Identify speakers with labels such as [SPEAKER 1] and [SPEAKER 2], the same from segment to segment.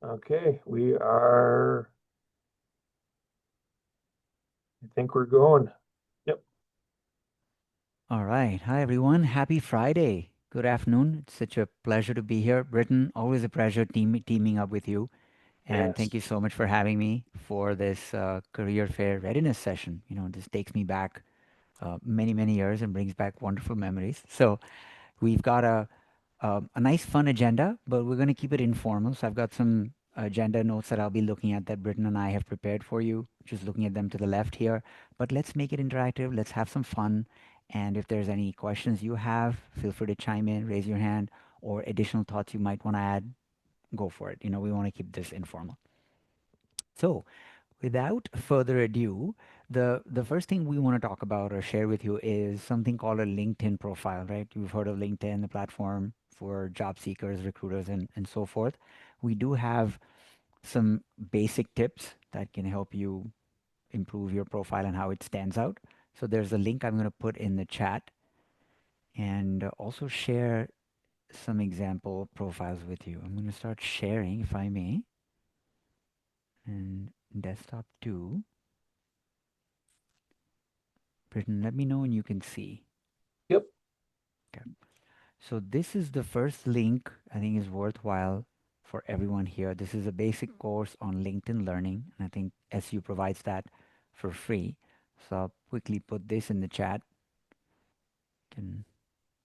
[SPEAKER 1] Okay, I think we're going. Yep.
[SPEAKER 2] All right. Hi, everyone. Happy Friday. Good afternoon. It's such a pleasure to be here. Britton, always a pleasure teaming up with you. And
[SPEAKER 1] Yes.
[SPEAKER 2] thank you so much for having me for this career fair readiness session. This takes me back many, many years and brings back wonderful memories. So we've got a nice, fun agenda, but we're going to keep it informal. So I've got some agenda notes that I'll be looking at that Britton and I have prepared for you. Just looking at them to the left here. But let's make it interactive. Let's have some fun. And if there's any questions you have, feel free to chime in, raise your hand, or additional thoughts you might want to add. Go for it. We want to keep this informal. So, without further ado, the first thing we want to talk about or share with you is something called a LinkedIn profile, right? You've heard of LinkedIn, the platform for job seekers, recruiters, and so forth. We do have some basic tips that can help you improve your profile and how it stands out. So there's a link I'm going to put in the chat and also share some example profiles with you. I'm going to start sharing, if I may, and desktop 2. Britton, let me know when you can see.
[SPEAKER 1] Yep.
[SPEAKER 2] Okay. So this is the first link I think is worthwhile for everyone here. This is a basic course on LinkedIn Learning, and I think SU provides that for free. So I'll quickly put this in the chat. Can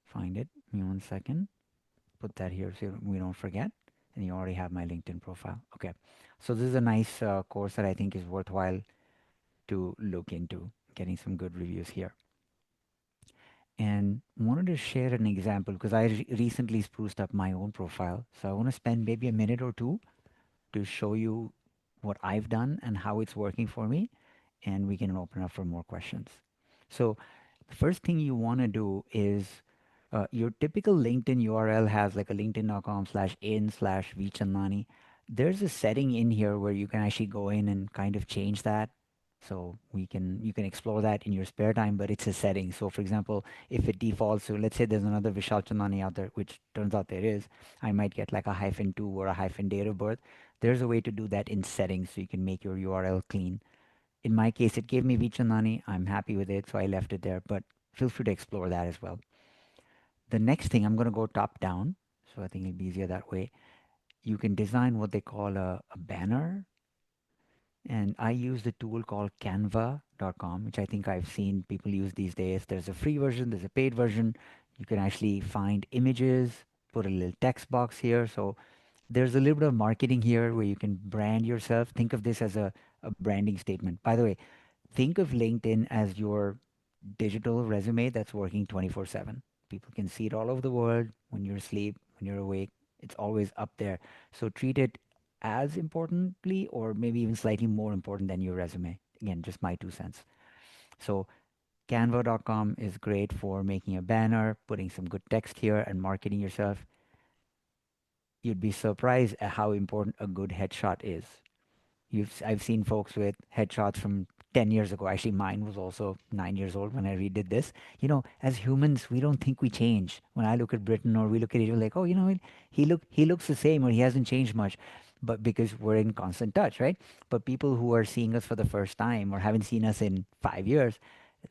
[SPEAKER 2] find it. Give me 1 second. Put that here so we don't forget. And you already have my LinkedIn profile. Okay. So this is a nice course that I think is worthwhile to look into. Getting some good reviews here. And wanted to share an example because I recently spruced up my own profile. So I want to spend maybe a minute or two to show you what I've done and how it's working for me, and we can open up for more questions. So the first thing you want to do is your typical LinkedIn URL has like a linkedin.com/in/vchandnani. There's a setting in here where you can actually go in and kind of change that. So you can explore that in your spare time, but it's a setting. So for example, if it defaults to, let's say there's another Vishal Chandnani out there, which turns out there is, I might get like a -2 or a hyphen date of birth. There's a way to do that in settings so you can make your URL clean. In my case, it gave me Vichandani. I'm happy with it, so I left it there, but feel free to explore that as well. The next thing, I'm going to go top down, so I think it'll be easier that way. You can design what they call a banner, and I use the tool called canva.com, which I think I've seen people use these days. There's a free version, there's a paid version. You can actually find images, put a little text box here. So there's a little bit of marketing here where you can brand yourself. Think of this as a branding statement. By the way, think of LinkedIn as your digital resume that's working 24/7. People can see it all over the world when you're asleep, when you're awake. It's always up there. So treat it as importantly or maybe even slightly more important than your resume. Again, just my 2 cents. So canva.com is great for making a banner, putting some good text here and marketing yourself. You'd be surprised at how important a good headshot is. I've seen folks with headshots from 10 years ago. Actually, mine was also 9 years old when I redid this. As humans, we don't think we change. When I look at Britain or we look at it, we're like, oh, he looks the same or he hasn't changed much. But because we're in constant touch, right? But people who are seeing us for the first time or haven't seen us in 5 years,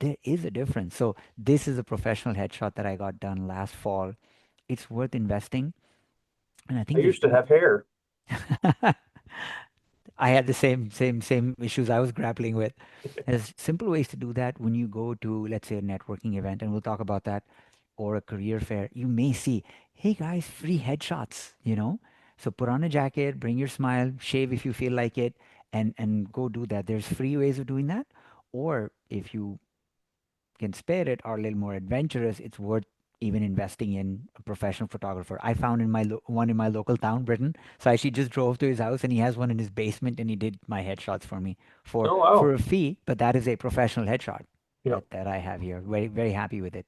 [SPEAKER 2] there is a difference. So this is a professional headshot that I got done last fall. It's worth investing. And I
[SPEAKER 1] I
[SPEAKER 2] think there's
[SPEAKER 1] used to
[SPEAKER 2] two.
[SPEAKER 1] have hair.
[SPEAKER 2] I had the same issues I was grappling with. There's simple ways to do that when you go to, let's say, a networking event, and we'll talk about that, or a career fair. You may see, hey guys, free headshots. So put on a jacket, bring your smile, shave if you feel like it, and go do that. There's free ways of doing that. Or if you can spare it, are a little more adventurous, it's worth even investing in a professional photographer. I found one in my local town, Britain. So I actually just drove to his house, and he has one in his basement, and he did my headshots for me for
[SPEAKER 1] Oh
[SPEAKER 2] for
[SPEAKER 1] wow.
[SPEAKER 2] a fee. But that is a professional headshot
[SPEAKER 1] Yep.
[SPEAKER 2] that I have here. Very very happy with it.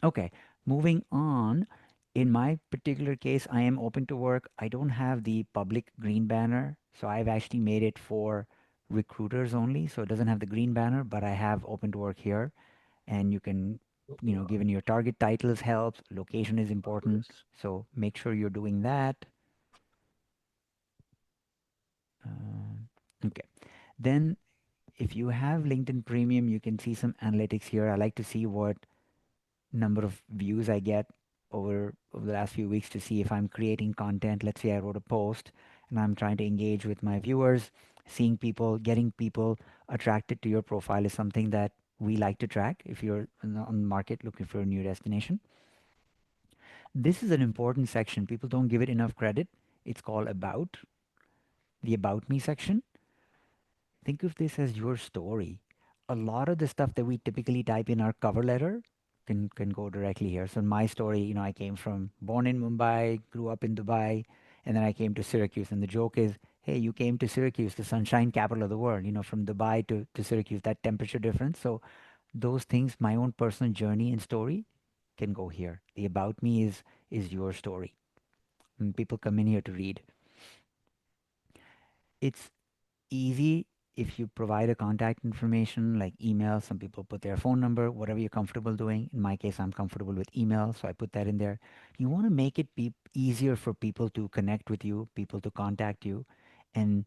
[SPEAKER 2] Okay, moving on. In my particular case, I am open to work. I don't have the public green banner, so I've actually made it for recruiters only. So it doesn't have the green banner, but I have open to work here, and you can, given your target titles helps. Location is important, so make sure you're doing that. Okay. Then if you have LinkedIn Premium, you can see some analytics here. I like to see what number of views I get over the last few weeks to see if I'm creating content. Let's say I wrote a post and I'm trying to engage with my viewers, seeing people, getting people attracted to your profile is something that we like to track if you're on the market looking for a new destination. This is an important section. People don't give it enough credit. It's called About, the About Me section. Think of this as your story. A lot of the stuff that we typically type in our cover letter can go directly here. So in my story, I came from born in Mumbai, grew up in Dubai, and then I came to Syracuse. And the joke is, hey, you came to Syracuse, the sunshine capital of the world, from Dubai to Syracuse, that temperature difference. So those things, my own personal journey and story can go here. The about me is your story. And people come in here to read. It's easy if you provide a contact information like email. Some people put their phone number, whatever you're comfortable doing. In my case, I'm comfortable with email, so I put that in there. You want to make it be easier for people to connect with you, people to contact you, and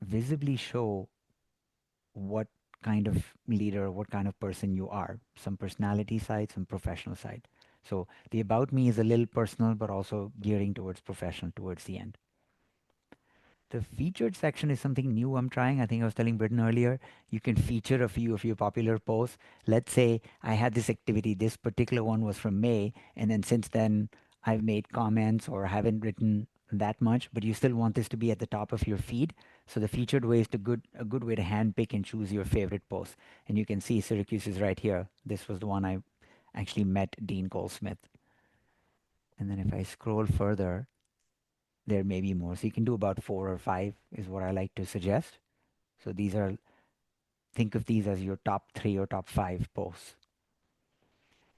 [SPEAKER 2] visibly show what kind of leader, what kind of person you are. Some personality side, some professional side. So the about me is a little personal, but also gearing towards professional towards the end. The featured section is something new I'm trying. I think I was telling Britton earlier, you can feature a few of your popular posts. Let's say I had this activity, this particular one was from May, and then since then I've made comments or haven't written that much, but you still want this to be at the top of your feed. So the featured way is a good way to handpick and choose your favorite posts. And you can see Syracuse is right here. This was the one I actually met Dean Cole Smith. And then if I scroll further, there may be more. So you can do about 4 or 5 is what I like to suggest. So these are, think of these as your top 3 or top 5 posts.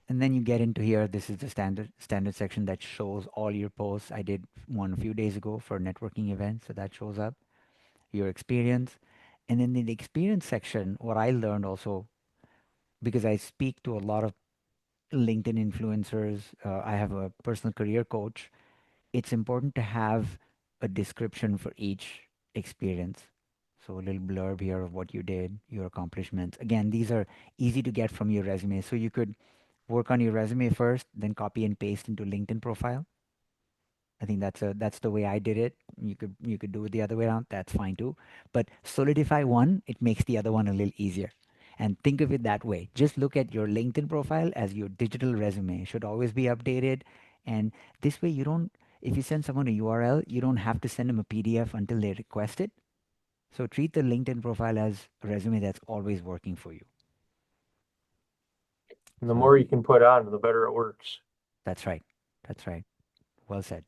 [SPEAKER 2] And then you get into here. This is the standard section that shows all your posts. I did one a few days ago for a networking event, so that shows up your experience. And then in the experience section, what I learned also, because I speak to a lot of LinkedIn influencers, I have a personal career coach. It's important to have a description for each experience. So a little blurb here of what you did, your accomplishments. Again, these are easy to get from your resume. So you could work on your resume first, then copy and paste into LinkedIn profile. I think that's the way I did it. You could do it the other way around. That's fine too. But solidify one, it makes the other one a little easier. And think of it that way. Just look at your LinkedIn profile as your digital resume. It should always be updated. And this way you don't if you send someone a URL, you don't have to send them a PDF until they request it. So treat the LinkedIn profile as a resume that's always working for you.
[SPEAKER 1] And the
[SPEAKER 2] So
[SPEAKER 1] more you can put on, the better it works.
[SPEAKER 2] that's right. That's right. Well said.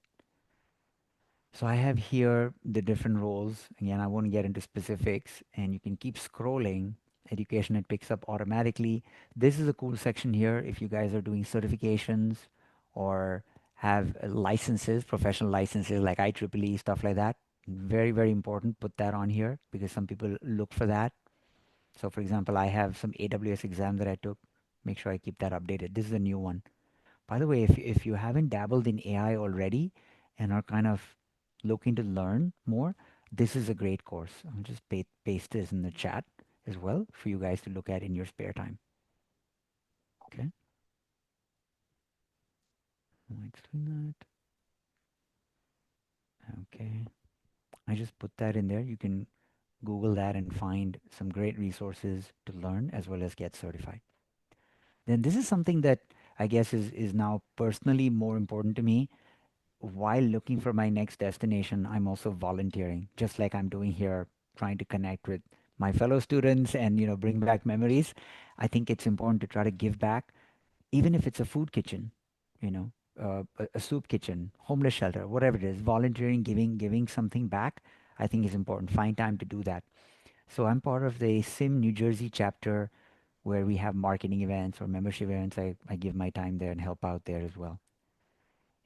[SPEAKER 2] So I have here the different roles. Again, I won't get into specifics, and you can keep scrolling. Education, it picks up automatically. This is a cool section here if you guys are doing certifications or have licenses, professional licenses like IEEE, stuff like that. Very, very important. Put that on here because some people look for that. So, for example, I have some AWS exam that I took. Make sure I keep that updated. This is a new one. By the way, if you haven't dabbled in AI already and are kind of looking to learn more, this is a great course. I'll just paste this in the chat as well for you guys to look at in your spare time. Okay, let's do that. Okay, I just put that in there. You can Google that and find some great resources to learn as well as get certified. Then this is something that I guess is now personally more important to me. While looking for my next destination, I'm also volunteering, just like I'm doing here, trying to connect with my fellow students and bring back memories. I think it's important to try to give back, even if it's a food kitchen, you know, a soup kitchen, homeless shelter, whatever it is. Volunteering, giving something back, I think is important. Find time to do that. So I'm part of the Sim New Jersey chapter where we have marketing events or membership events. I give my time there and help out there as well.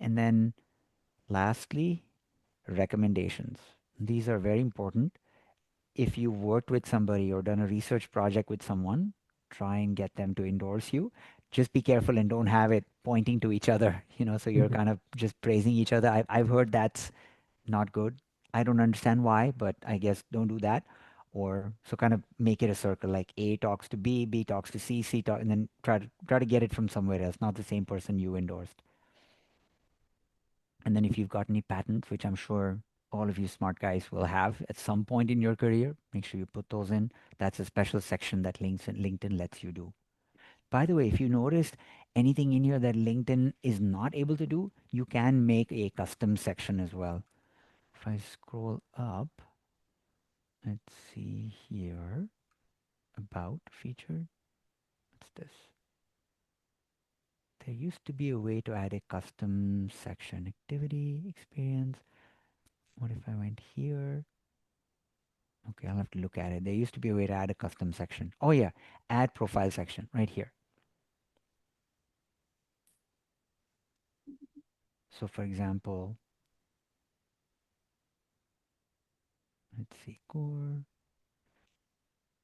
[SPEAKER 2] And then lastly, recommendations. These are very important. If you worked with somebody or done a research project with someone, try and get them to endorse you. Just be careful and don't have it pointing to each other, so you're kind of just praising each other. I've heard that's not good. I don't understand why, but I guess don't do that. Or so kind of make it a circle, like A talks to B, B talks to C, C talk, and then try to get it from somewhere else, not the same person you endorsed. And then if you've got any patents, which I'm sure all of you smart guys will have at some point in your career, make sure you put those in. That's a special section that LinkedIn lets you do. By the way, if you noticed anything in here that LinkedIn is not able to do, you can make a custom section as well. If I scroll up, let's see here, about featured. What's this? There used to be a way to add a custom section, activity, experience. What if I went here? Okay, I'll have to look at it. There used to be a way to add a custom section. Oh yeah, add profile section right here. So for example, let's see, core.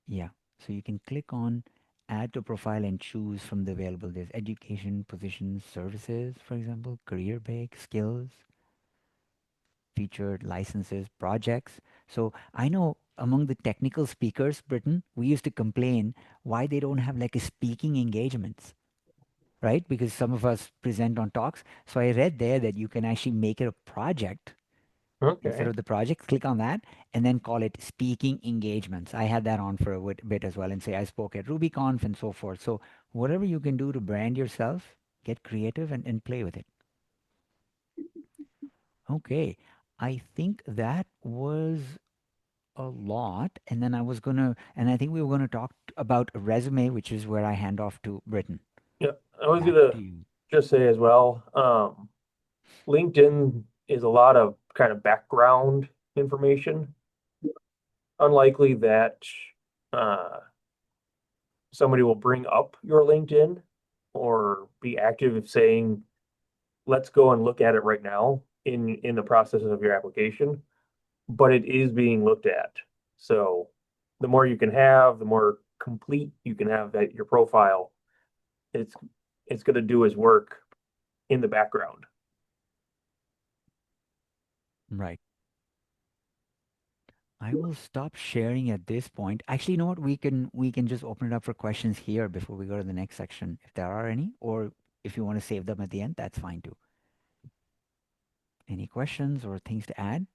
[SPEAKER 2] Yeah, so you can click on add to profile and choose from the available. There's education, positions, services, for example, career break, skills, featured, licenses, projects. So I know among the technical speakers, Britain, we used to complain why they don't have like a speaking engagements, right? Because some of us present on talks. So I read there that you can actually make it a project instead
[SPEAKER 1] Okay.
[SPEAKER 2] of the project. Click on that and then call it speaking engagements. I had that on for a bit as well and say I spoke at RubyConf and so forth. So whatever you can do to brand yourself, get creative and play with it. Okay. I think that was a lot. And then and I think we were gonna talk about a resume, which is where I hand off to Britain.
[SPEAKER 1] Yeah, I was
[SPEAKER 2] Back
[SPEAKER 1] gonna
[SPEAKER 2] to you.
[SPEAKER 1] just say as well, LinkedIn is a lot of kind of background information. Unlikely that uh, somebody will bring up your LinkedIn or be active of saying, let's go and look at it right now in the process of your application, but it is being looked at. So the more you can have, the more complete you can have that your profile, it's it's going to do his work in the background.
[SPEAKER 2] Right. I will stop sharing at this point. Actually, you know what? We can just open it up for questions here before we go to the next section, if there are any, or if you want to save them at the end, that's fine too. Any questions or things to add?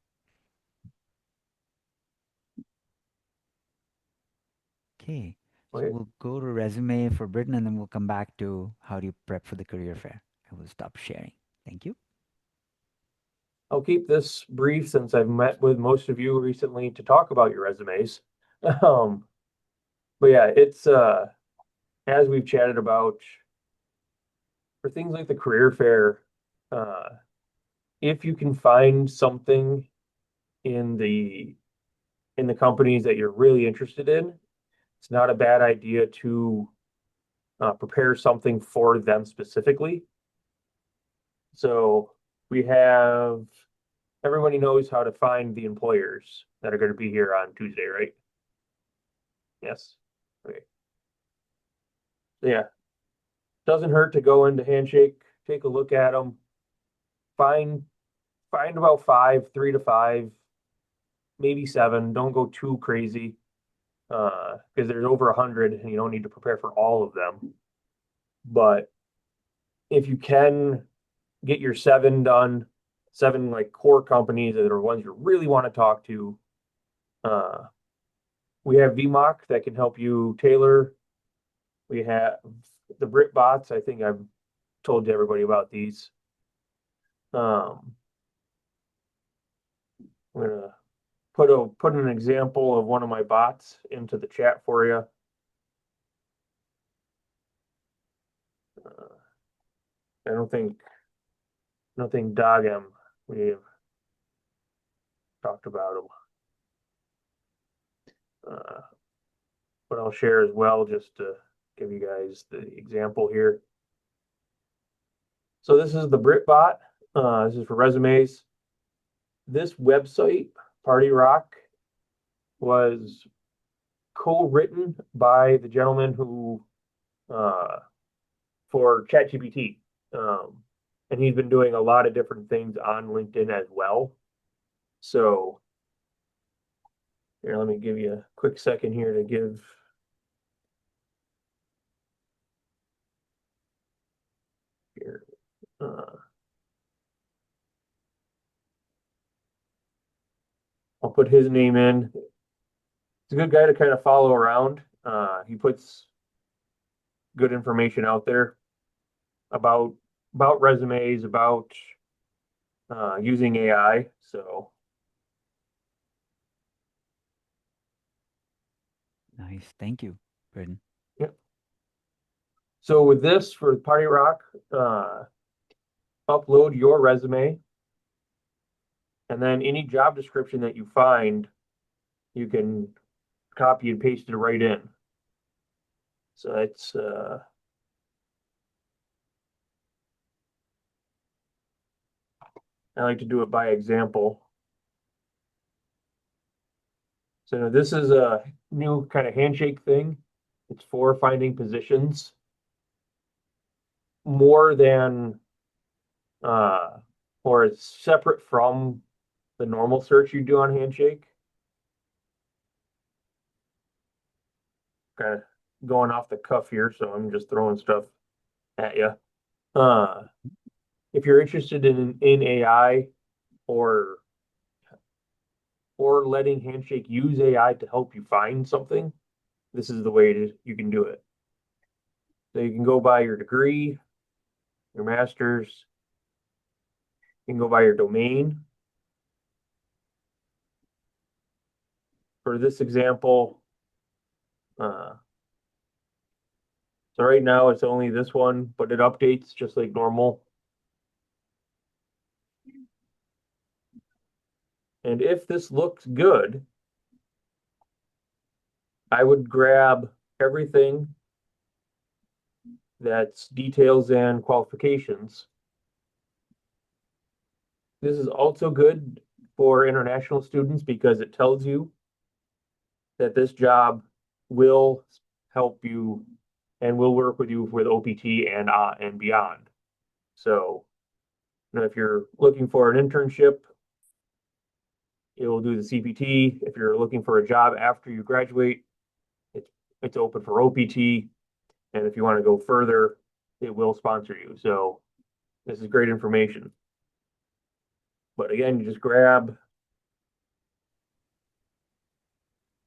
[SPEAKER 2] Okay. So
[SPEAKER 1] Okay.
[SPEAKER 2] we'll go to resume for Britain and then we'll come back to how do you prep for the career fair. I will stop sharing. Thank you.
[SPEAKER 1] I'll keep this brief since I've met with most of you recently to talk about your resumes. Um, but yeah, it's as we've chatted about for things like the career fair, uh, if you can find something in the companies that you're really interested in, it's not a bad idea to prepare something for them specifically. So we have everybody knows how to find the employers that are going to be here on Tuesday, right? Yes. Okay. So yeah, doesn't hurt to go into Handshake, take a look at them, find find about five, 3 to 5, maybe 7. Don't go too crazy because there's over 100 and you don't need to prepare for all of them. But if you can get your 7 done, 7 like core companies that are ones you really want to talk to. Uh, we have VMock that can help you tailor. We have the Brit bots. I think I've told everybody about these. Um, I'm gonna put an example of one of my bots into the chat for you. Uh, I don't think nothing Dogem we've talked about them. But I'll share as well just to give you guys the example here. So this is the BritBot. This is for resumes. This website, Party Rock, was co-written by the gentleman who uh, for ChatGPT, and he's been doing a lot of different things on LinkedIn as well. So here, let me give you a quick second here to give here. Uh, I'll put his name in. He's a good guy to kind of follow around. He puts good information out there about resumes, about using AI. So
[SPEAKER 2] Nice. Thank you, Britton.
[SPEAKER 1] yeah. So with this for Party Rock, uh, upload your resume, and then any job description that you find, you can copy and paste it right in. So it's I like to do it by example. So this is a new kind of handshake thing. It's for finding positions more than uh, or it's separate from the normal search you do on Handshake. Kind of going off the cuff here, so I'm just throwing stuff at you. Uh, if you're interested in AI or letting Handshake use AI to help you find something, this is the way you can do it. So you can go by your degree, your master's, you can go by your domain. For this example, uh, so right now it's only this one, but it updates just like normal. And if this looks good, I would grab everything that's details and qualifications. This is also good for international students because it tells you that this job will help you and will work with you with OPT and beyond. So, if you're looking for an internship, it will do the CPT. If you're looking for a job after you graduate, it's open for OPT. And if you want to go further, it will sponsor you. So this is great information. But again, you just grab,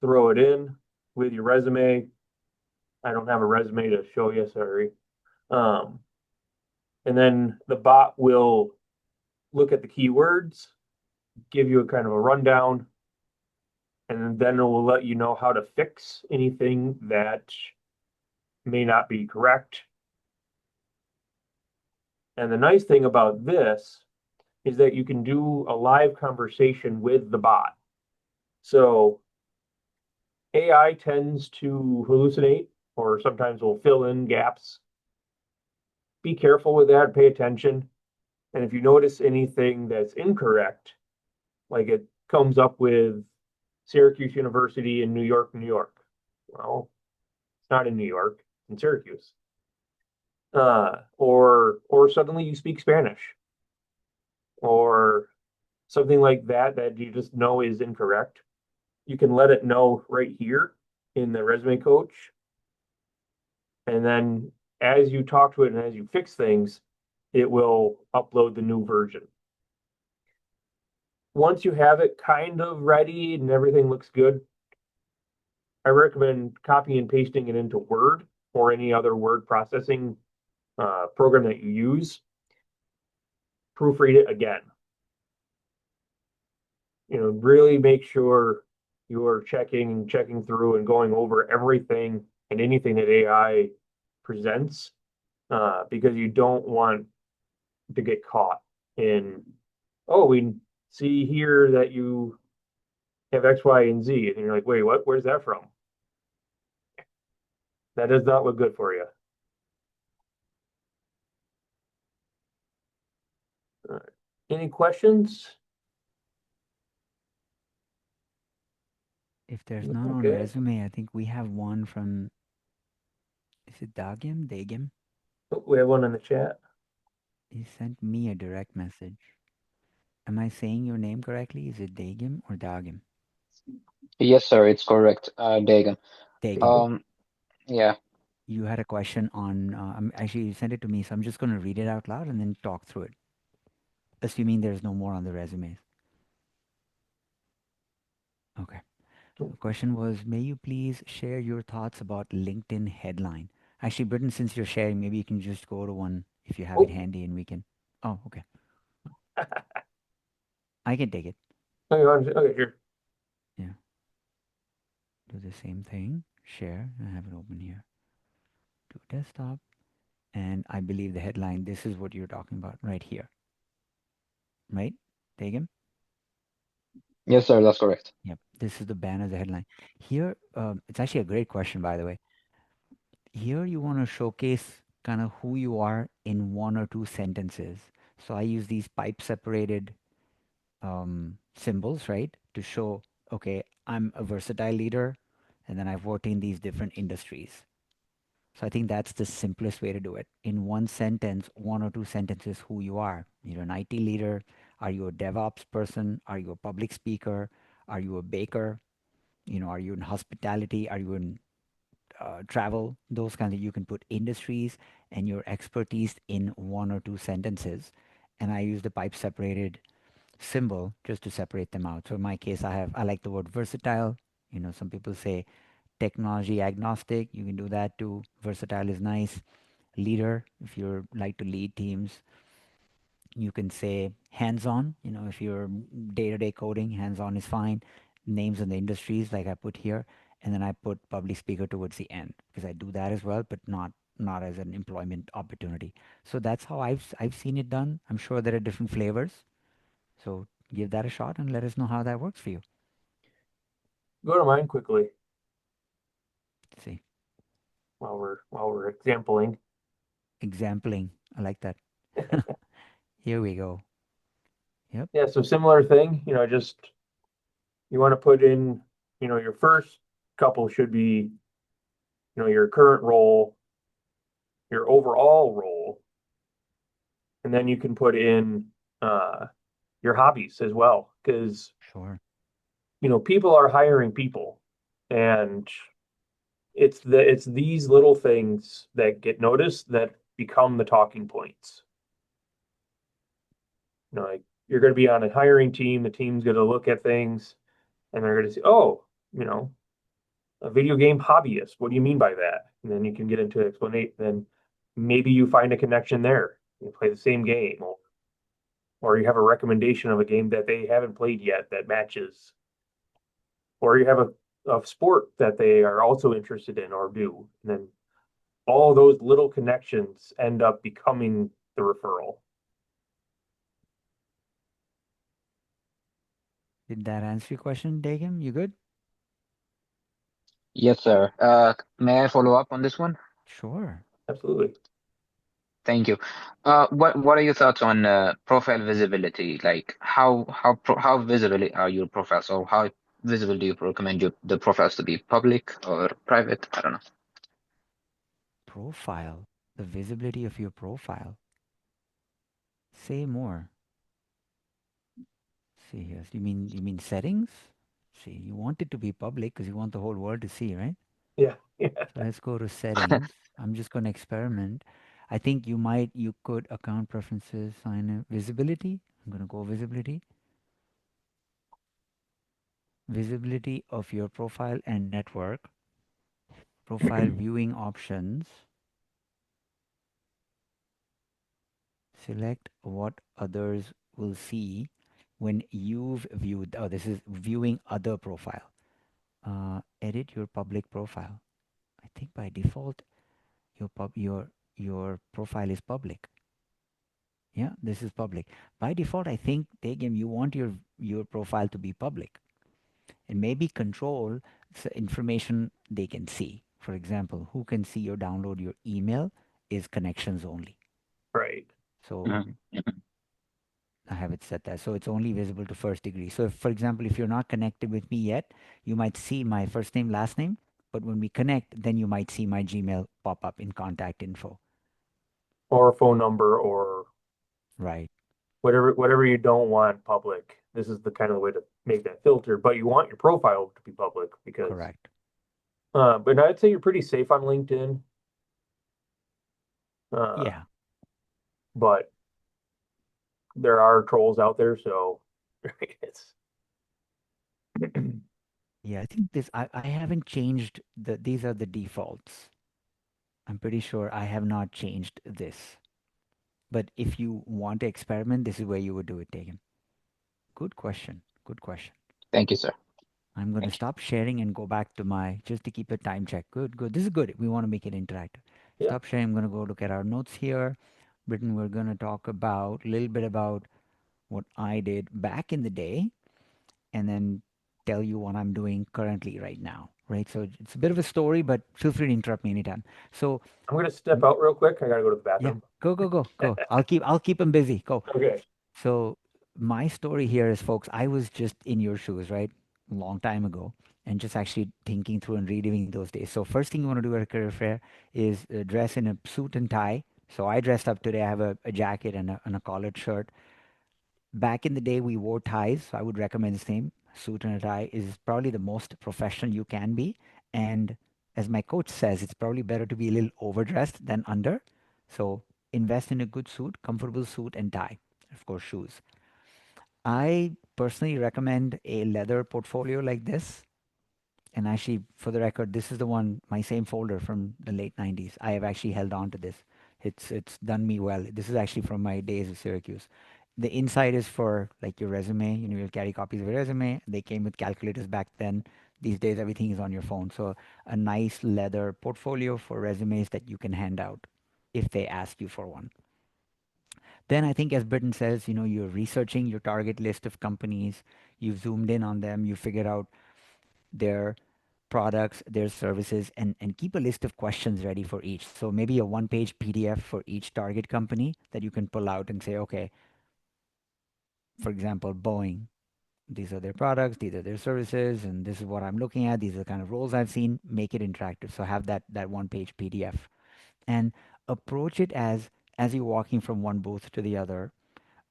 [SPEAKER 1] throw it in with your resume. I don't have a resume to show you, sorry. Um, and then the bot will look at the keywords, give you a kind of a rundown, and then it will let you know how to fix anything that may not be correct. And the nice thing about this is that you can do a live conversation with the bot. So AI tends to hallucinate or sometimes will fill in gaps. Be careful with that, pay attention. And if you notice anything that's incorrect, like it comes up with Syracuse University in New York, New York. Well, it's not in New York, it's in Syracuse. Or suddenly you speak Spanish or something like that that you just know is incorrect. You can let it know right here in the resume coach. And then as you talk to it and as you fix things, it will upload the new version. Once you have it kind of ready and everything looks good, I recommend copying and pasting it into Word or any other word processing program that you use. Proofread it again. Really make sure you're checking through and going over everything and anything that AI presents, because you don't want to get caught in, oh, we see here that you have X, Y, and Z. And you're like, wait, what? Where's that from? That does not look good for you. All right. Any questions?
[SPEAKER 2] If there's none on
[SPEAKER 1] Okay.
[SPEAKER 2] resume, I think we have one from, is it Dagim? Dagim?
[SPEAKER 1] Oh, we have one in the chat.
[SPEAKER 2] He sent me a direct message. Am I saying your name correctly? Is it Dagim or Dagim?
[SPEAKER 3] Yes, sir, it's correct. Dagam.
[SPEAKER 2] Dagim.
[SPEAKER 1] Dagum.
[SPEAKER 3] Um, yeah.
[SPEAKER 2] You had a question on, actually, you sent it to me, so I'm just going to read it out loud and then talk through it, assuming there's no more on the resumes. Okay. The question was, may you please share your thoughts about LinkedIn headline? Actually, Britton, since you're sharing, maybe you can just go to one if you have it
[SPEAKER 1] Oh,
[SPEAKER 2] handy and we can. Oh, okay. I can take it.
[SPEAKER 1] okay, sure.
[SPEAKER 2] Yeah. Do the same thing. Share. I have it open here. To desktop. And I believe the headline, this is what you're talking about right here. Right? Take him?
[SPEAKER 3] Yes, sir, that's correct.
[SPEAKER 2] Yep. This is the banner, the headline. Here, it's actually a great question, by the way. Here, you want to showcase kind of who you are in one or two sentences. So I use these pipe separated symbols, right, to show, okay, I'm a versatile leader, and then I've worked in these different industries. So I think that's the simplest way to do it. In one sentence, one or two sentences, who you are. You're an IT leader. Are you a DevOps person? Are you a public speaker? Are you a baker? Are you in hospitality? Are you in travel? Those kinds of, you can put industries and your expertise in one or two sentences. And I use the pipe separated symbol just to separate them out. So in my case, I like the word versatile. Some people say technology agnostic. You can do that too. Versatile is nice. Leader, if you like to lead teams, you can say hands-on. If you're day-to-day coding, hands-on is fine. Names in the industries, like I put here, and then I put public speaker towards the end because I do that as well, but not as an employment opportunity. So that's how I've seen it done. I'm sure there are different flavors. So give that a shot and let us know how that works for you.
[SPEAKER 1] Go to mine quickly
[SPEAKER 2] Let's see.
[SPEAKER 1] while we're exampling.
[SPEAKER 2] Exampling. I like that. Here we go. Yep.
[SPEAKER 1] Yeah, so similar thing, just you want to put in, your first couple should be, your current role, your overall role, and then you can put in uh your hobbies as well, because
[SPEAKER 2] Sure.
[SPEAKER 1] people are hiring people, and it's these little things that get noticed that become the talking points. Like you're going to be on a hiring team, the team's going to look at things and they're going to say, "Oh, you know, a video game hobbyist. What do you mean by that?" And then you can get into explanation. Then maybe you find a connection there. You play the same game, or you have a recommendation of a game that they haven't played yet that matches, or you have a sport that they are also interested in or do. And then all those little connections end up becoming the referral.
[SPEAKER 2] Did that answer your question, Dagim? You good?
[SPEAKER 3] Yes, sir. May I follow up on this one?
[SPEAKER 2] Sure.
[SPEAKER 1] Absolutely.
[SPEAKER 3] Thank you. What are your thoughts on profile visibility? Like how visible are your profiles, or how visible do you recommend the profiles to be, public or private? I don't know.
[SPEAKER 2] Profile. The visibility of your profile. Say more. See here. You mean settings? See, you want it to be public because you want the whole world to see, right?
[SPEAKER 1] Yeah. Yeah.
[SPEAKER 2] So let's go to settings. I'm just going to experiment. I think you could account preferences, sign in, visibility. I'm going to go visibility. Visibility of your profile and network. Profile viewing options. Select what others will see when you've viewed. Oh, this is viewing other profile. Edit your public profile. I think by default your profile is public. Yeah, this is public. By default, I think Dagim, you want your profile to be public and maybe control information they can see. For example, who can see or download your email is connections only.
[SPEAKER 1] Right.
[SPEAKER 2] So
[SPEAKER 3] Mhm, mhm.
[SPEAKER 2] I have it set that. So it's only visible to first degree. So if, for example, if you're not connected with me yet, you might see my first name, last name. But when we connect, then you might see my Gmail pop up in contact info.
[SPEAKER 1] Or a phone number or
[SPEAKER 2] Right.
[SPEAKER 1] whatever you don't want public, this is the kind of way to make that filter. But you want your profile to be public because,
[SPEAKER 2] Correct.
[SPEAKER 1] but I'd say you're pretty safe on LinkedIn. Uh,
[SPEAKER 2] Yeah.
[SPEAKER 1] but there are trolls out there, so it's
[SPEAKER 2] Yeah, I think I haven't changed these are the defaults. I'm pretty sure I have not changed this. But if you want to experiment, this is where you would do it, Tegan. Good question. Good question.
[SPEAKER 3] Thank you, sir.
[SPEAKER 2] I'm going to
[SPEAKER 3] Thank you.
[SPEAKER 2] stop sharing and go back to just to keep a time check. Good, good. This is good. We want to make it interactive.
[SPEAKER 1] yeah.
[SPEAKER 2] Stop sharing. I'm going to go look at our notes here. Britton, we're going to talk about a little bit about what I did back in the day and then tell you what I'm doing currently right now. Right. So it's a bit of a story, but feel free to interrupt me anytime. So
[SPEAKER 1] I'm gonna step out real quick. I gotta go to the
[SPEAKER 2] yeah,
[SPEAKER 1] bathroom.
[SPEAKER 2] go. I'll keep them busy. Go.
[SPEAKER 1] Okay.
[SPEAKER 2] So my story here is, folks, I was just in your shoes, right? A long time ago, and just actually thinking through and reliving those days. So first thing you want to do at a career fair is dress in a suit and tie. So I dressed up today. I have a jacket and a collared shirt. Back in the day, we wore ties. So I would recommend the same. Suit and a tie is probably the most professional you can be. And as my coach says, it's probably better to be a little overdressed than under. So invest in a good suit, comfortable suit and tie. Of course, shoes. I personally recommend a leather portfolio like this. And actually, for the record, this is the one, my same folder from the late 90s. I have actually held on to this. It's done me well. This is actually from my days of Syracuse. The inside is for like your resume. You'll carry copies of your resume. They came with calculators back then. These days, everything is on your phone. So a nice leather portfolio for resumes that you can hand out if they ask you for one. Then I think, as Britton says, you're researching your target list of companies. You've zoomed in on them. You figured out their products, their services, and keep a list of questions ready for each. So maybe a one-page PDF for each target company that you can pull out and say, okay, for example, Boeing. These are their products, these are their services, and this is what I'm looking at. These are the kind of roles I've seen. Make it interactive. So have that one-page PDF and approach it as you're walking from one booth to the other.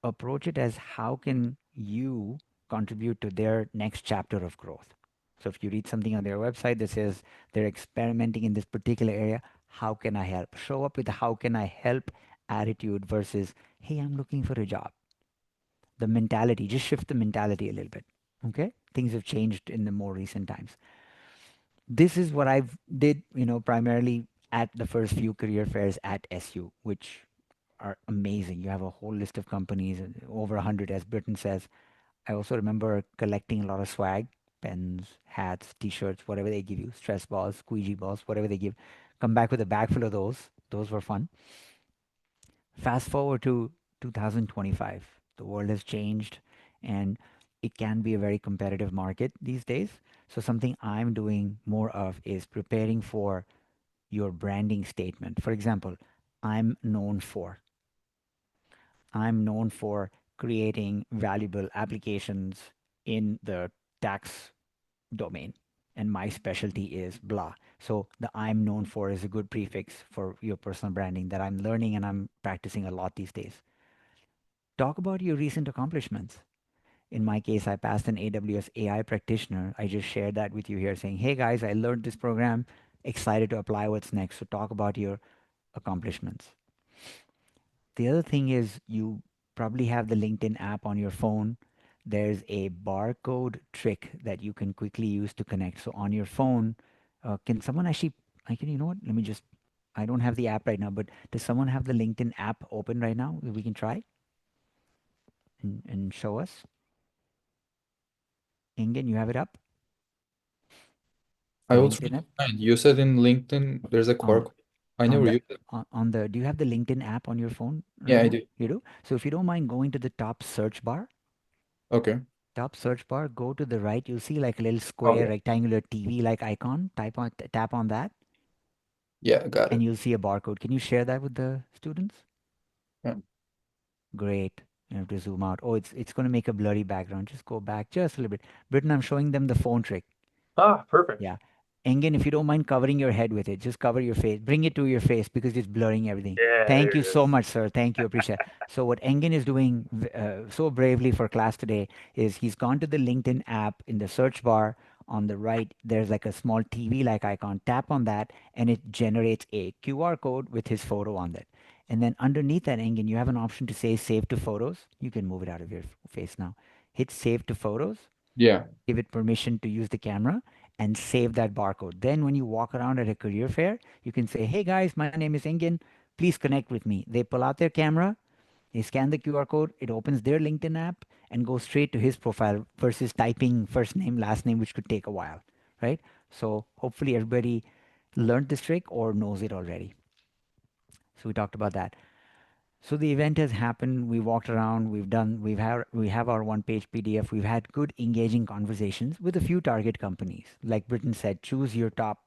[SPEAKER 2] Approach it as how can you contribute to their next chapter of growth. So if you read something on their website that says they're experimenting in this particular area, how can I help? Show up with the how can I help attitude versus, hey, I'm looking for a job. The mentality, just shift the mentality a little bit. Okay? Things have changed in the more recent times. This is what I've did, primarily at the first few career fairs at SU, which are amazing. You have a whole list of companies, over 100, as Britton says. I also remember collecting a lot of swag, pens, hats, t-shirts, whatever they give you, stress balls, squeegee balls, whatever they give. Come back with a bag full of those. Those were fun. Fast forward to 2025. The world has changed and it can be a very competitive market these days. So something I'm doing more of is preparing for your branding statement. For example, I'm known for I'm known for creating valuable applications in the tax domain. And my specialty is blah. So the I'm known for is a good prefix for your personal branding that I'm learning and I'm practicing a lot these days. Talk about your recent accomplishments. In my case, I passed an AWS AI practitioner. I just shared that with you here saying, hey guys, I learned this program, excited to apply what's next. So talk about your accomplishments. The other thing is you probably have the LinkedIn app on your phone. There's a barcode trick that you can quickly use to connect. So on your phone, can someone actually, you know what? Let me just, I don't have the app right now, but does someone have the LinkedIn app open right now? We can try and show us. Ingen, you have it up?
[SPEAKER 4] I
[SPEAKER 2] The
[SPEAKER 4] will try
[SPEAKER 2] LinkedIn
[SPEAKER 4] to
[SPEAKER 2] app?
[SPEAKER 4] find. You said in LinkedIn there's a
[SPEAKER 2] On
[SPEAKER 4] quark. I
[SPEAKER 2] on
[SPEAKER 4] never
[SPEAKER 2] the
[SPEAKER 4] use it.
[SPEAKER 2] do you have the LinkedIn app on your phone right
[SPEAKER 4] Yeah, I
[SPEAKER 2] now?
[SPEAKER 4] do.
[SPEAKER 2] You do? So if you don't mind going to the
[SPEAKER 4] Okay.
[SPEAKER 2] top search bar, go to the right, you'll see like a little
[SPEAKER 4] Oh
[SPEAKER 2] square
[SPEAKER 4] yeah.
[SPEAKER 2] rectangular TV like icon. Tap on that,
[SPEAKER 4] Yeah, got
[SPEAKER 2] and
[SPEAKER 4] it.
[SPEAKER 2] you'll see a barcode. Can you share that with the students?
[SPEAKER 4] Yeah.
[SPEAKER 2] Great. You have to zoom out. Oh, it's going to make a blurry background. Just go back just a little bit. Britton, I'm showing them the phone trick.
[SPEAKER 1] Ah, perfect.
[SPEAKER 2] Yeah. Engin, if you don't mind covering your head with it, just cover your face. Bring it to your face because it's blurring everything.
[SPEAKER 1] Yeah,
[SPEAKER 2] Thank
[SPEAKER 1] there
[SPEAKER 2] you
[SPEAKER 1] it
[SPEAKER 2] so
[SPEAKER 1] is.
[SPEAKER 2] much, sir. Thank you. Appreciate it. So what Engin is doing so bravely for class today is he's gone to the LinkedIn app in the search bar on the right. There's like a small TV-like icon. Tap on that, and it generates a QR code with his photo on it. And then underneath that, Engin, you have an option to say Save to Photos. You can move it out of your face now. Hit Save to Photos,
[SPEAKER 4] Yeah.
[SPEAKER 2] give it permission to use the camera, and save that barcode. Then when you walk around at a career fair, you can say, hey guys, my name is Engin. Please connect with me. They pull out their camera, they scan the QR code, it opens their LinkedIn app and goes straight to his profile versus typing first name, last name, which could take a while, right? So hopefully everybody learned this trick or knows it already. So we talked about that. So the event has happened. We walked around. We have our one-page PDF. We've had good, engaging conversations with a few target companies. Like Britton said, choose your top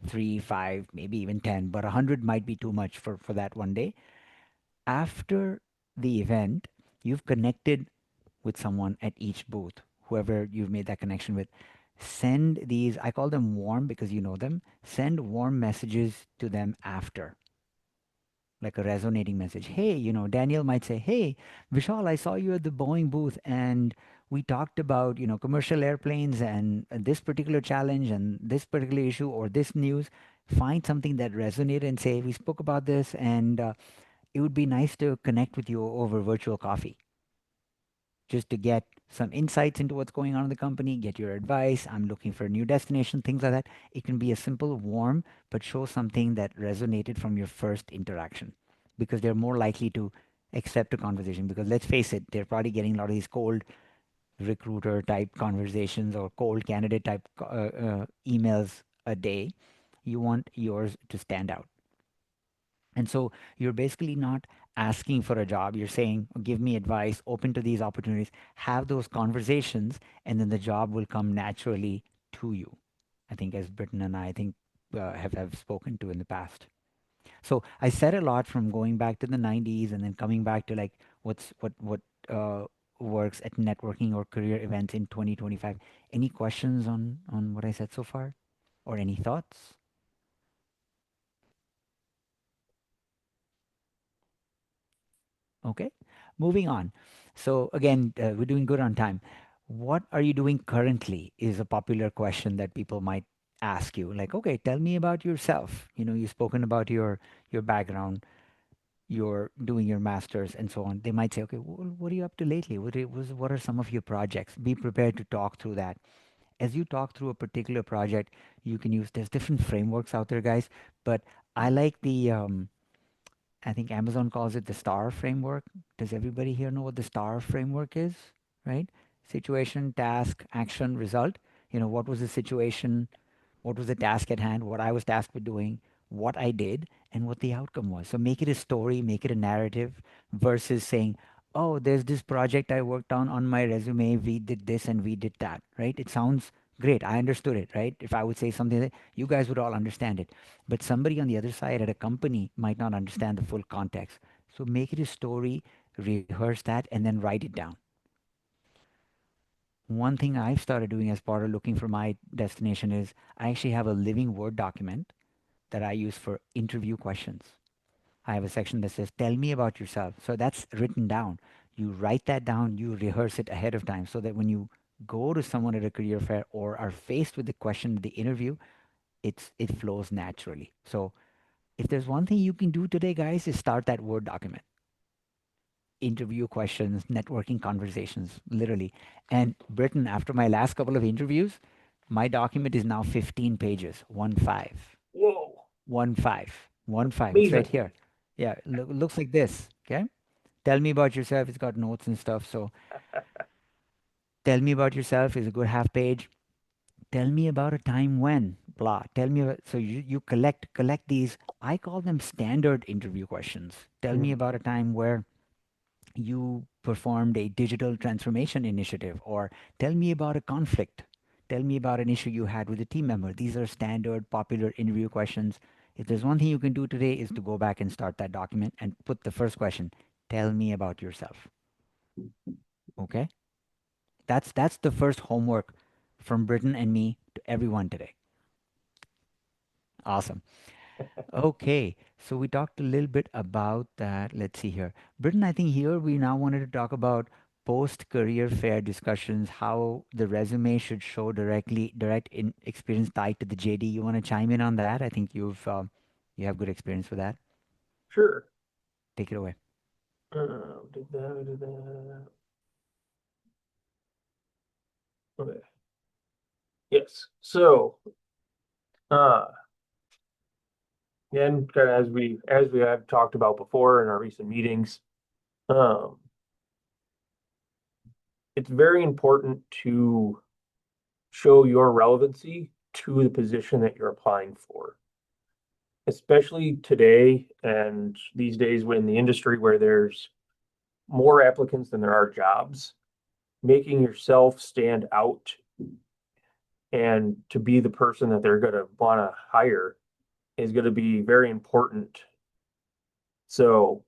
[SPEAKER 2] 3, 5, maybe even 10, but 100 might be too much for that one day. After the event, you've connected with someone at each booth, whoever you've made that connection with. Send these, I call them warm because you know them. Send warm messages to them after, like a resonating message. Hey, Daniel might say, hey, Vishal, I saw you at the Boeing booth and we talked about, commercial airplanes and this particular challenge and this particular issue or this news. Find something that resonated and say, we spoke about this and it would be nice to connect with you over virtual coffee just to get some insights into what's going on in the company, get your advice. I'm looking for a new destination, things like that. It can be a simple, warm, but show something that resonated from your first interaction because they're more likely to accept a conversation. Because let's face it, they're probably getting a lot of these cold recruiter type conversations or cold candidate type emails a day. You want yours to stand out. And so you're basically not asking for a job. You're saying, give me advice, open to these opportunities, have those conversations, and then the job will come naturally to you. I think as Britton and I think have spoken to in the past. So I said a lot from going back to the 90s and then coming back to like what uh, works at networking or career events in 2025. Any questions on what I said so far or any thoughts? Okay, moving on. So again, we're doing good on time. What are you doing currently is a popular question that people might ask you. Like, okay, tell me about yourself. You've spoken about your background, you're doing your masters and so on. They might say, okay, what are you up to lately? What are some of your projects? Be prepared to talk through that. As you talk through a particular project, you can use, there's different frameworks out there, guys, but I like I think Amazon calls it the STAR framework. Does everybody here know what the STAR framework is? Right? Situation, task, action, result. What was the situation? What was the task at hand? What I was tasked with doing? What I did? And what the outcome was. So make it a story, make it a narrative versus saying, oh, there's this project I worked on my resume. We did this and we did that. Right? It sounds great. I understood it. Right? If I would say something that you guys would all understand it. But somebody on the other side at a company might not understand the full context. So make it a story, rehearse that, and then write it down. One thing I've started doing as part of looking for my destination is I actually have a living Word document that I use for interview questions. I have a section that says, tell me about yourself. So that's written down. You write that down, you rehearse it ahead of time so that when you go to someone at a career fair or are faced with the question at the interview, it flows naturally. So if there's one thing you can do today, guys, is start that Word document. Interview questions, networking conversations, literally. And Britton, after my last couple of interviews, my document is now 15 pages, 1-5.
[SPEAKER 1] Whoa,
[SPEAKER 2] 1-5. 1-5. It's right
[SPEAKER 1] amazing.
[SPEAKER 2] here. Yeah, looks like this. Okay. Tell me about yourself. It's got notes and stuff. So tell me about yourself is a good half page. Tell me about a time when blah. Tell me about, so you collect these. I call them standard interview questions. Tell me
[SPEAKER 1] Mhm.
[SPEAKER 2] about a time where you performed a digital transformation initiative, or tell me about a conflict. Tell me about an issue you had with a team member. These are standard, popular interview questions. If there's one thing you can do today is to go back and start that document and put the first question, tell me about yourself. Okay? That's the first homework from Britton and me to everyone today. Awesome. Okay, so we talked a little bit about that. Let's see here. Britton, I think here we now wanted to talk about post-career fair discussions, how the resume should show direct in experience tied to the JD. You want to chime in on that? I think you have good experience with that.
[SPEAKER 1] Sure.
[SPEAKER 2] Take it away.
[SPEAKER 1] Did that. Okay. Yes. So, uh, again, kind of as we have talked about before in our recent meetings, um, it's very important to show your relevancy to the position that you're applying for. Especially today and these days when the industry where there's more applicants than there are jobs, making yourself stand out and to be the person that they're going to want to hire is going to be very important. So,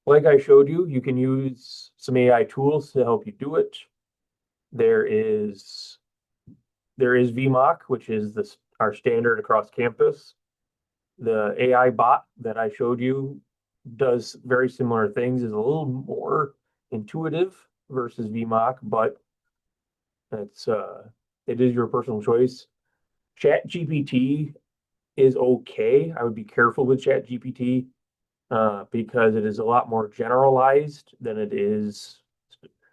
[SPEAKER 1] like I showed you, you can use some AI tools to help you do it. There is VMock, which is our standard across campus. The AI bot that I showed you does very similar things, is a little more intuitive versus VMock, but it is your personal choice. Chat GPT is okay. I would be careful with Chat GPT because it is a lot more generalized than it is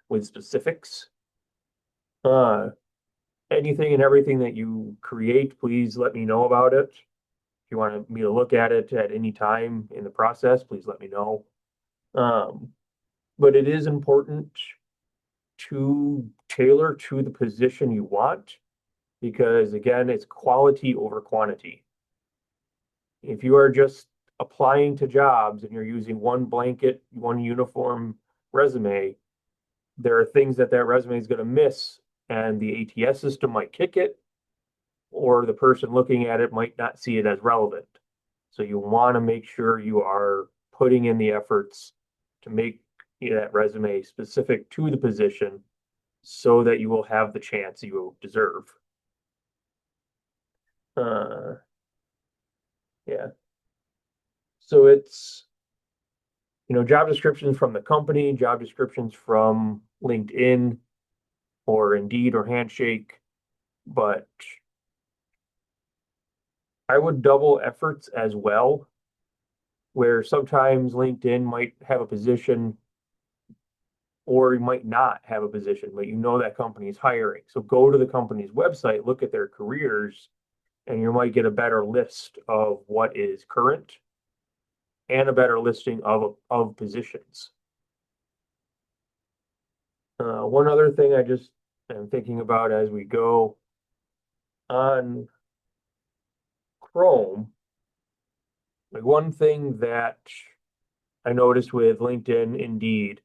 [SPEAKER 1] with specifics. Anything and everything that you create, please let me know about it. If you want me to look at it at any time in the process, please let me know. But it is important to tailor to the position you want because, again, it's quality over quantity. If you are just applying to jobs and you're using one blanket, one uniform resume, there are things that resume is going to miss, and the ATS system might kick it, or the person looking at it might not see it as relevant. So you want to make sure you are putting in the efforts to make that resume specific to the position so that you will have the chance you deserve. Yeah. So it's, job descriptions from the company, job descriptions from LinkedIn or Indeed or Handshake, but I would double efforts as well, where sometimes LinkedIn might have a position or you might not have a position, but that company is hiring. So go to the company's website, look at their careers, and you might get a better list of what is current and a better listing of positions. One other thing I just am thinking about as we go on Chrome, like one thing that I noticed with LinkedIn Indeed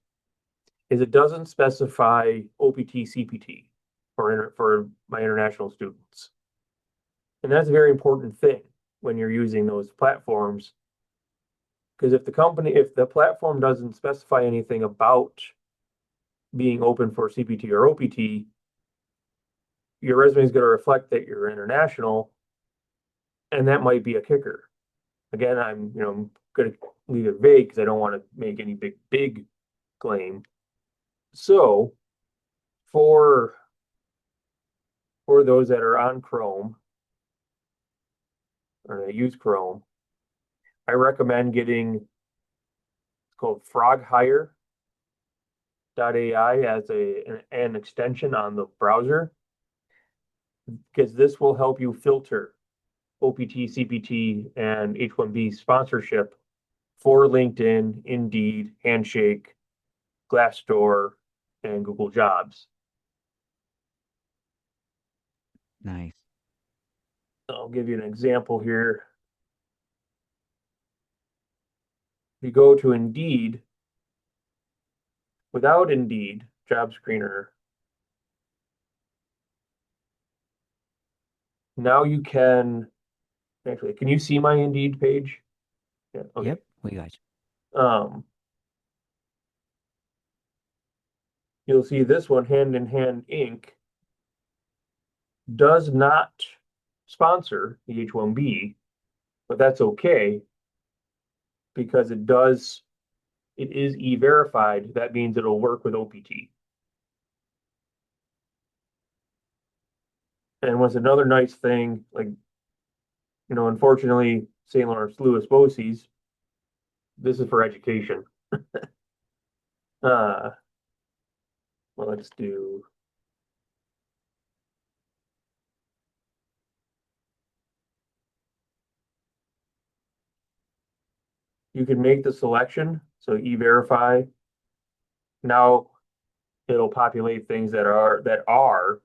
[SPEAKER 1] is it doesn't specify OPT CPT for my international students. And that's a very important thing when you're using those platforms. Because if the platform doesn't specify anything about being open for CPT or OPT, your resume is going to reflect that you're international, and that might be a kicker. Again, I'm going to leave it vague because I don't want to make any big claim. So for those that are on Chrome or that use Chrome, I recommend getting, it's called FrogHire.ai as an extension on the browser, because this will help you filter OPT, CPT, and H-1B sponsorship for LinkedIn, Indeed, Handshake, Glassdoor, and Google Jobs.
[SPEAKER 2] Nice.
[SPEAKER 1] I'll give you an example here. If you go to Indeed, without Indeed, Job Screener, now you can you see my Indeed page? Yeah, okay.
[SPEAKER 2] Yep, we got you.
[SPEAKER 1] You'll see this one, Hand in Hand Inc., does not sponsor the H-1B, but that's okay because it is e-verified. That means it'll work with OPT. And what's another nice thing, like, unfortunately, St. Lawrence Lewis BOCES, this is for education. Well, let's do. You can make the selection, so e-verify. Now it'll populate things that are,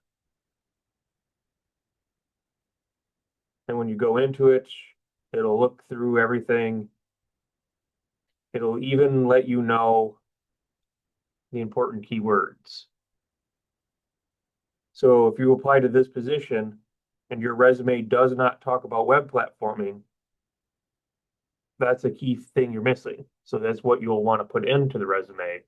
[SPEAKER 1] and when you go into it, it'll look through everything. It'll even let you know the important keywords. So if you apply to this position and your resume does not talk about web platforming, that's a key thing you're missing. So that's what you'll want to put into the resume.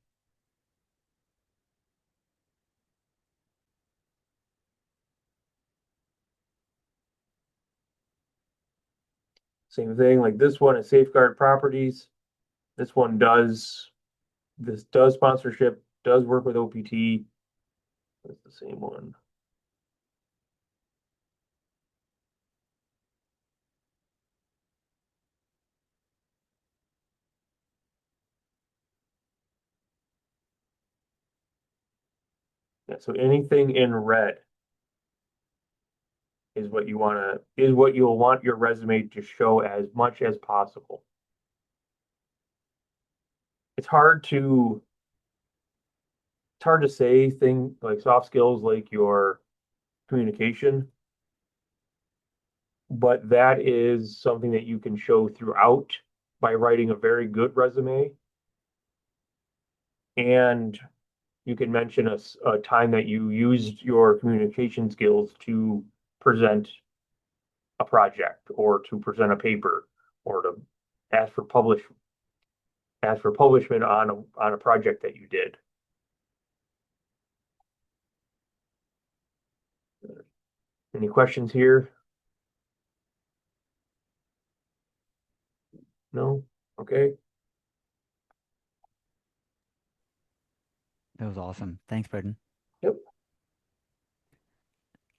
[SPEAKER 1] Same thing, like this one is safeguard properties. This does sponsorship, does work with OPT. It's the same one. Yeah, so anything in red is what you'll want your resume to show as much as possible. It's hard to say things like soft skills like your communication, but that is something that you can show throughout by writing a very good resume. And you can mention a time that you used your communication skills to present a project or to present a paper or to ask for publishment on a project that you did. Any questions here? No? Okay.
[SPEAKER 2] That was awesome. Thanks, Britton.
[SPEAKER 1] Yep.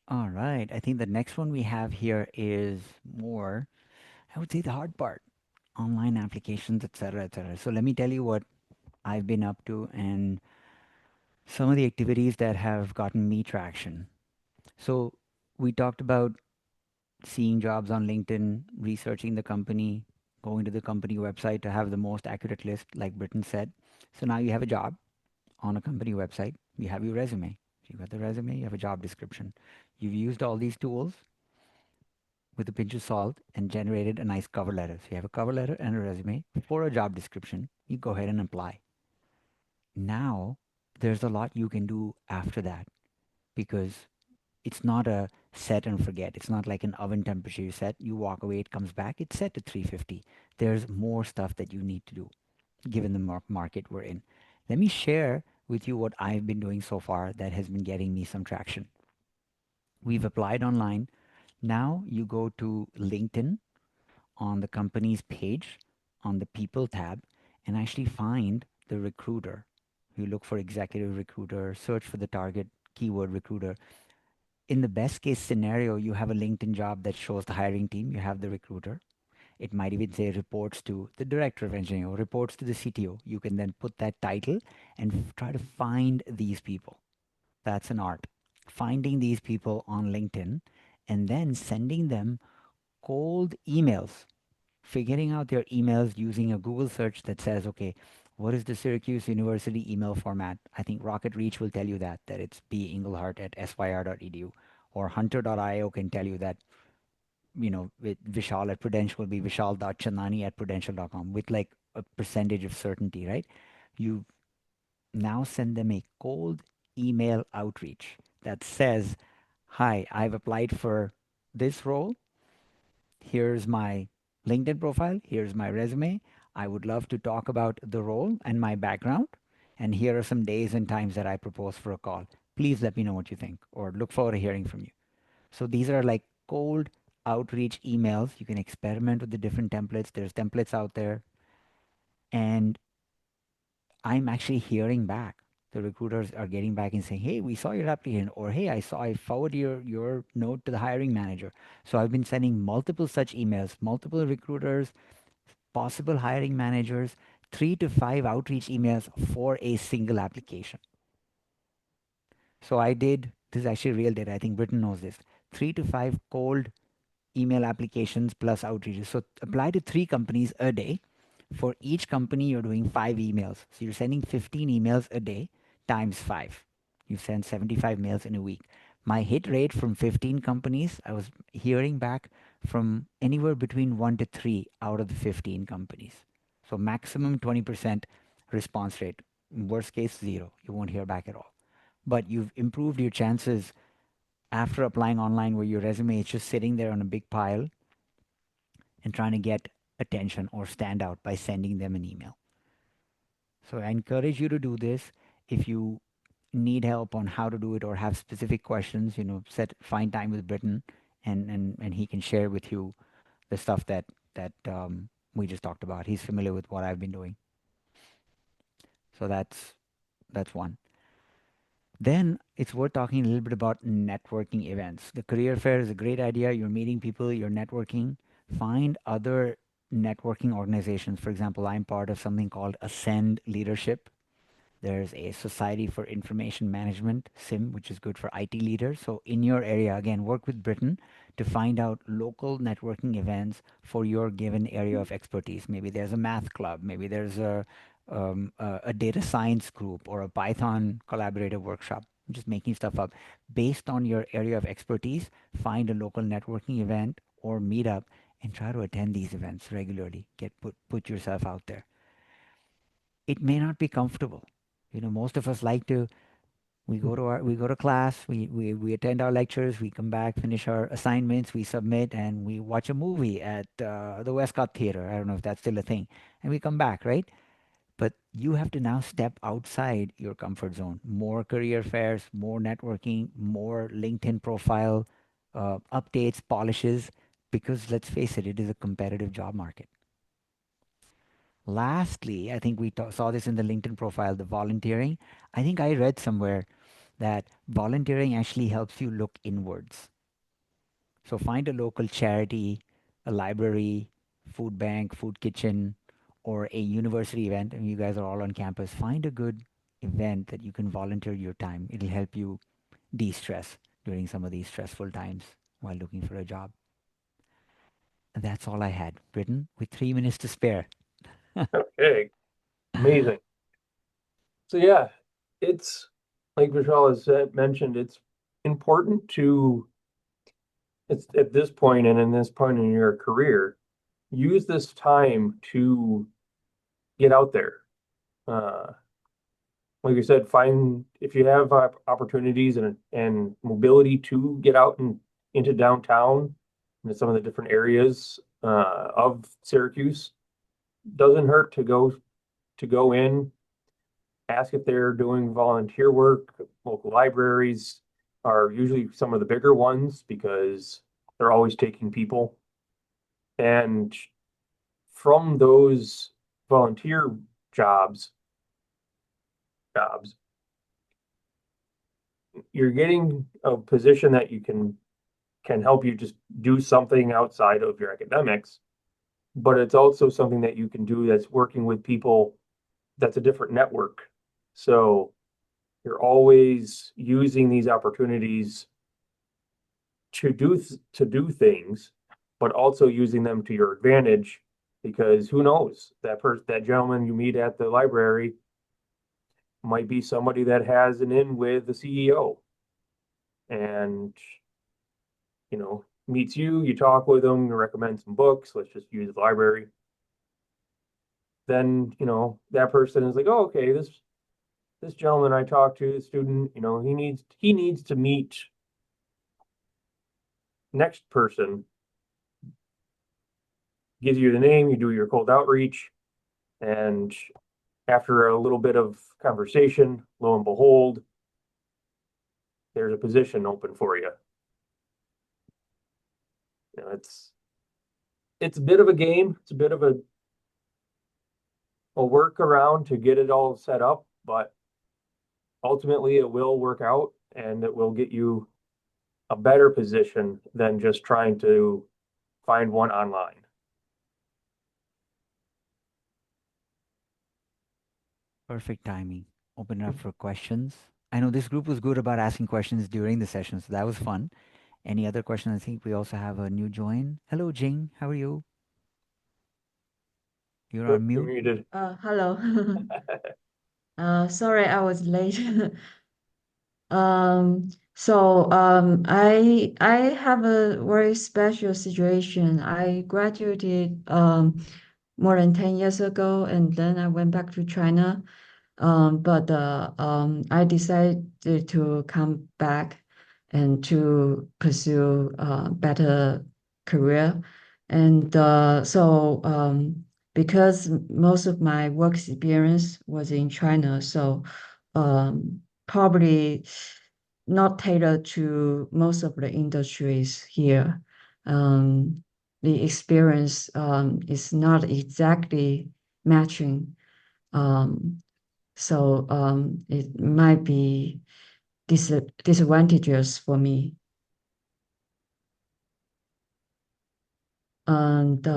[SPEAKER 2] All right. I think the next one we have here is more, I would say, the hard part, online applications, etc., etc. So let me tell you what I've been up to and some of the activities that have gotten me traction. So we talked about seeing jobs on LinkedIn, researching the company, going to the company website to have the most accurate list, like Britton said. So now you have a job on a company website, you have your resume. You got the resume, you have a job description. You've used all these tools with a pinch of salt and generated a nice cover letter. So you have a cover letter and a resume for a job description. You go ahead and apply. Now, there's a lot you can do after that because it's not a set and forget. It's not like an oven temperature you set, you walk away, it comes back, it's set to 350. There's more stuff that you need to do given the market we're in. Let me share with you what I've been doing so far that has been getting me some traction. We've applied online. Now you go to LinkedIn on the company's page on the people tab and actually find the recruiter. You look for executive recruiter, search for the target keyword recruiter. In the best case scenario, you have a LinkedIn job that shows the hiring team, you have the recruiter. It might even say reports to the director of engineering or reports to the CTO. You can then put that title and try to find these people. That's an art. Finding these people on LinkedIn and then sending them cold emails, figuring out their emails using a Google search that says, okay, what is the Syracuse University email format? I think Rocket Reach will tell you that it's binglehart at syr.edu, or hunter.io can tell you that, with Vishal at Prudential will be vishal.chandnani at prudential.com with like a percentage of certainty, right? You now send them a cold email outreach that says, hi, I've applied for this role. Here's my LinkedIn profile. Here's my resume. I would love to talk about the role and my background. And here are some days and times that I propose for a call. Please let me know what you think or look forward to hearing from you. So these are like cold outreach emails. You can experiment with the different templates. There's templates out there. And I'm actually hearing back. The recruiters are getting back and saying, hey, we saw your application, or hey, I forwarded your note to the hiring manager. So I've been sending multiple such emails, multiple recruiters, possible hiring managers, 3 to 5 outreach emails for a single application. So I did, this is actually real data. I think Britton knows this. 3 to 5 cold email applications plus outreaches. So apply to 3 companies a day. For each company, you're doing 5 emails. So you're sending 15 emails a day times 5. You send 75 mails in a week. My hit rate from 15 companies, I was hearing back from anywhere between 1 to 3 out of the 15 companies. So maximum 20% response rate. Worst case, 0. You won't hear back at all. But you've improved your chances after applying online where your resume is just sitting there on a big pile and trying to get attention or stand out by sending them an email. So I encourage you to do this. If you need help on how to do it or have specific questions, find time with Britton and he can share with you the stuff that we just talked about. He's familiar with what I've been doing. So that's one. Then it's worth talking a little bit about networking events. The career fair is a great idea. You're meeting people, you're networking. Find other networking organizations. For example, I'm part of something called Ascend Leadership. There's a Society for Information Management, SIM, which is good for IT leaders. So in your area, again, work with Britton to find out local networking events for your given area of expertise. Maybe there's a math club. Maybe there's a data science group or a Python collaborative workshop. I'm just making stuff up. Based on your area of expertise, find a local networking event or meetup and try to attend these events regularly. Put yourself out there. It may not be comfortable. Most of us like to, we go to class, we attend our lectures, we come back, finish our assignments, we submit, and we watch a movie at the Westcott Theater. I don't know if that's still a thing. And we come back, right? But you have to now step outside your comfort zone. More career fairs, more networking, more LinkedIn profile updates, polishes, because let's face it, it is a competitive job market. Lastly, I think we saw this in the LinkedIn profile, the volunteering. I think I read somewhere that volunteering actually helps you look inwards. So find a local charity, a library, food bank, food kitchen, or a university event, and you guys are all on campus. Find a good event that you can volunteer your time. It'll help you de-stress during some of these stressful times while looking for a job. And that's all I had. Britton, with 3 minutes to spare.
[SPEAKER 1] Okay, amazing. So yeah, it's like Vishal has mentioned, it's important it's at this point and in this point in your career, use this time to get out there. Like you said, find if you have opportunities and mobility to get out and into downtown, into some of the different areas of Syracuse, doesn't hurt to go in, ask if they're doing volunteer work. Local libraries are usually some of the bigger ones because they're always taking people. And from those volunteer jobs, you're getting a position that you can help you just do something outside of your academics, but it's also something that you can do that's working with people that's a different network. So you're always using these opportunities to do things, but also using them to your advantage, because who knows, that gentleman you meet at the library might be somebody that has an in with the CEO and meets you talk with them, you recommend some books, let's just use the library. Then that person is like, oh, okay, this gentleman I talked to, the student, he needs to meet next person, gives you the name, you do your cold outreach, and after a little bit of conversation, lo and behold, there's a position open for you. You know, it's a bit of a game. It's a bit of a workaround to get it all set up, but ultimately it will work out and it will get you a better position than just trying to find one online.
[SPEAKER 2] Perfect timing. Open it up for questions. I know this group was good about asking questions during the session, so that was fun. Any other questions? I think we also have a new join. Hello, Jing. How are you? You're on
[SPEAKER 1] You're
[SPEAKER 2] mute.
[SPEAKER 1] muted.
[SPEAKER 5] Hello. Sorry, I was late. I have a very special situation. I graduated more than 10 years ago, and then I went back to China. I decided to come back and to pursue a better career. Because most of my work experience was in China, probably not tailored to most of the industries here. The experience is not exactly matching. Um, it might be disadvantageous for me. And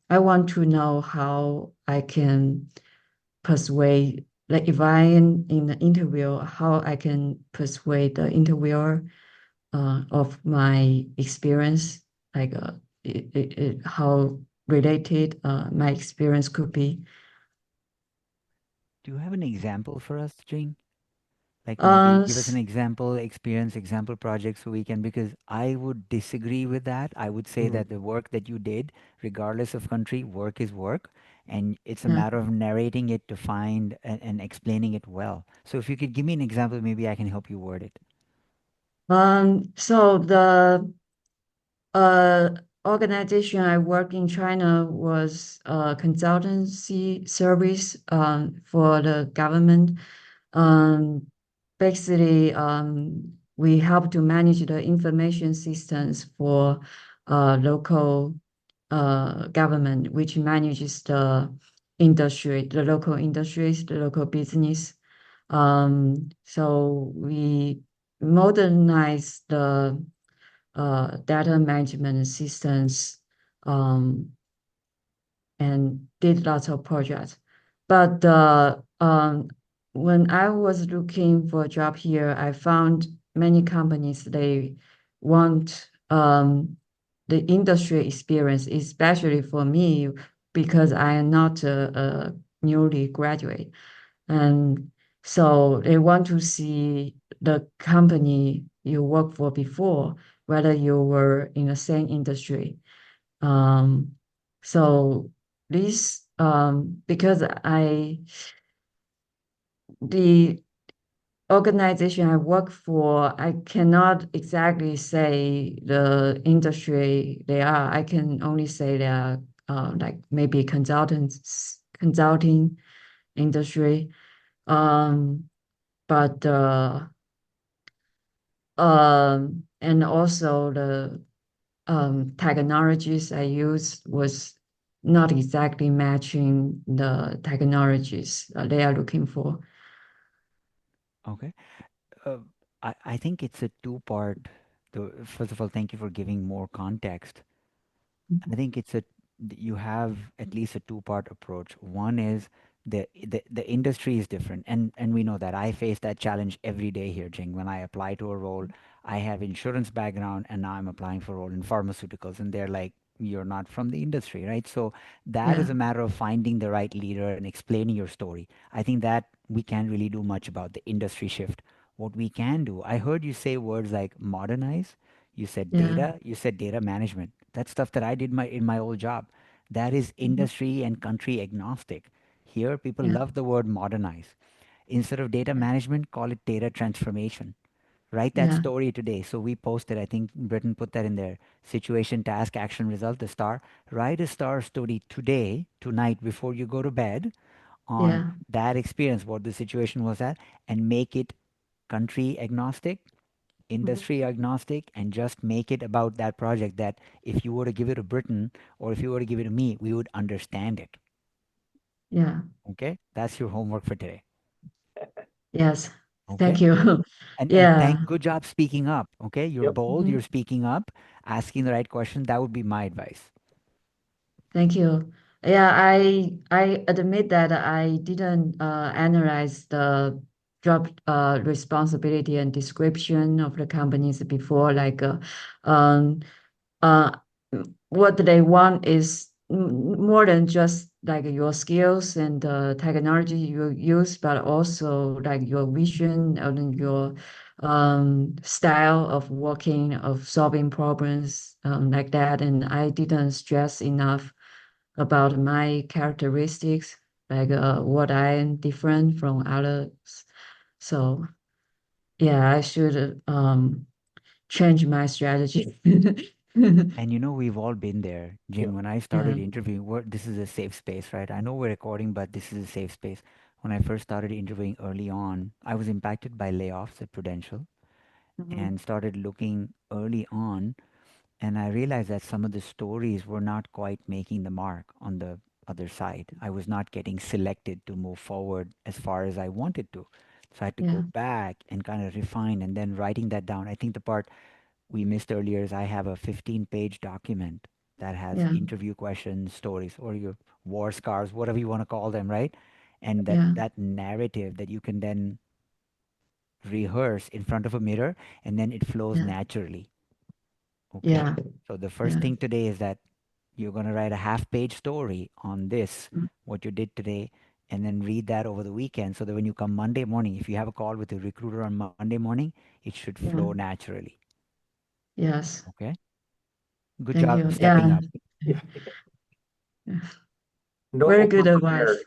[SPEAKER 5] I want to know how I can persuade, like if I am in the interview, how I can persuade the interviewer of my experience, like how related my experience could be.
[SPEAKER 2] Do you have an example for us, Jing? Like maybe give us an
[SPEAKER 5] S-
[SPEAKER 2] example, experience, example project so we can, because I would disagree with that. I would say that the work that you did, regardless of country, work is work. And it's a
[SPEAKER 5] yeah.
[SPEAKER 2] matter of narrating it to find and explaining it well. So if you could give me an example, maybe I can help you word it.
[SPEAKER 5] So the uh, organization I work in China was a consultancy service for the government. Um, Basically, we help to manage the information systems for local government, which manages the industry, the local industries, the local business. So we modernize the data management systems um, and did lots of projects. But when I was looking for a job here, I found many companies they want the industry experience, especially for me because I am not a newly graduate. And so they want to see the company you worked for before, whether you were in the same industry. Um, so this because the organization I work for, I cannot exactly say the industry they are. I can only say they are like maybe consulting industry. Um, but and also the technologies I used was not exactly matching the technologies they are looking for.
[SPEAKER 2] Okay. Uh, I think it's a two-part. First of all, thank you for giving more context. I think you have at least a two-part approach. One is the industry is different, and we know that. I face that challenge every day here, Jing. When I apply to a role, I have insurance background, and now I'm applying for a role in pharmaceuticals, and they're like, "You're not from the industry, right?" So that is
[SPEAKER 5] Yeah,
[SPEAKER 2] a matter of finding the right leader and explaining your story. I think that we can't really do much about the industry shift. What we can do, I heard you say words like modernize. You said
[SPEAKER 5] yeah,
[SPEAKER 2] data. You said data management. That's stuff that I did in my old job. That is
[SPEAKER 5] mhm,
[SPEAKER 2] industry and country agnostic. Here, people
[SPEAKER 5] yeah,
[SPEAKER 2] love the word modernize. Instead of data management, call it data transformation. Write that
[SPEAKER 5] yeah,
[SPEAKER 2] story today. So we posted, I think Britton put that in there. Situation, task, action, result, the star. Write a star story today, tonight, before you go to bed on
[SPEAKER 5] yeah,
[SPEAKER 2] that experience, what the situation was at, and make it country agnostic, industry agnostic, and just make it about that project that if you were to give it to Britton or if you were to give it to me, we would understand it.
[SPEAKER 5] Yeah.
[SPEAKER 2] Okay? That's your homework for today.
[SPEAKER 5] Yes.
[SPEAKER 2] Okay?
[SPEAKER 5] Thank you.
[SPEAKER 2] And
[SPEAKER 5] Yeah.
[SPEAKER 2] good job speaking up. Okay? You're
[SPEAKER 1] Yep.
[SPEAKER 2] bold,
[SPEAKER 5] Mhm.
[SPEAKER 2] you're speaking up, asking the right question. That would be my advice.
[SPEAKER 5] Thank you. Yeah, I admit that I didn't analyze the job responsibility and description of the companies before. Um, uh, what they want is more than just like your skills and the technology you use, but also like your vision and your style of working, of solving problems, like that. And I didn't stress enough about my characteristics, like what I am different from others. So yeah, I should change my strategy.
[SPEAKER 2] And we've all been there. Jin,
[SPEAKER 1] Yep.
[SPEAKER 2] when I started interviewing, this is a safe space, right? I know we're recording, but this is a safe space. When I first started interviewing early on, I was impacted by layoffs at Prudential
[SPEAKER 5] Mhm.
[SPEAKER 2] and started looking early on. And I realized that some of the stories were not quite making the mark on the other side. I was not getting selected to move forward as far as I wanted to. So I had to go
[SPEAKER 5] Yeah,
[SPEAKER 2] back and kind of refine and then writing that down. I think the part we missed earlier is I have a 15-page document that has
[SPEAKER 5] yeah,
[SPEAKER 2] interview questions, stories, or your war scars, whatever you want to call them, right? And
[SPEAKER 5] yeah,
[SPEAKER 2] that narrative that you can then rehearse in front of a mirror and then it flows
[SPEAKER 5] yeah,
[SPEAKER 2] naturally. Okay.
[SPEAKER 5] yeah,
[SPEAKER 2] So the first
[SPEAKER 5] yeah,
[SPEAKER 2] thing today is that you're going to write a half-page story on this,
[SPEAKER 5] mm,
[SPEAKER 2] what you did today, and then read that over the weekend so that when you come Monday morning, if you have a call with a recruiter on Monday morning, it should
[SPEAKER 5] yeah,
[SPEAKER 2] flow naturally.
[SPEAKER 5] yes.
[SPEAKER 2] Okay. Good
[SPEAKER 5] Thank
[SPEAKER 2] job
[SPEAKER 5] you.
[SPEAKER 2] stepping
[SPEAKER 5] Yeah,
[SPEAKER 2] up.
[SPEAKER 1] Yeah.
[SPEAKER 5] yeah.
[SPEAKER 1] Don't
[SPEAKER 5] Very
[SPEAKER 1] over
[SPEAKER 5] good
[SPEAKER 1] prepare.
[SPEAKER 5] advice.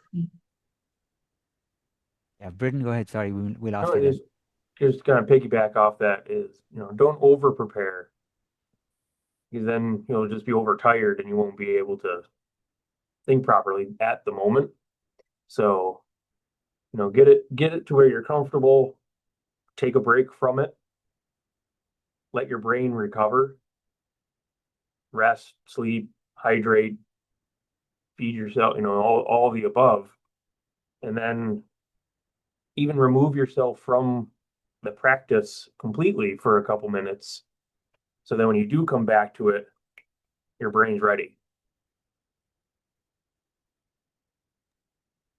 [SPEAKER 2] Yeah, Britton, go ahead. Sorry, we
[SPEAKER 1] No,
[SPEAKER 2] lost you then.
[SPEAKER 1] just kind of piggyback off that is, don't over prepare because then you'll just be overtired and you won't be able to think properly at the moment. So, get it to where you're comfortable, take a break from it, let your brain recover, rest, sleep, hydrate, feed yourself, all the above. And then even remove yourself from the practice completely for a couple minutes. So then when you do come back to it, your brain's ready.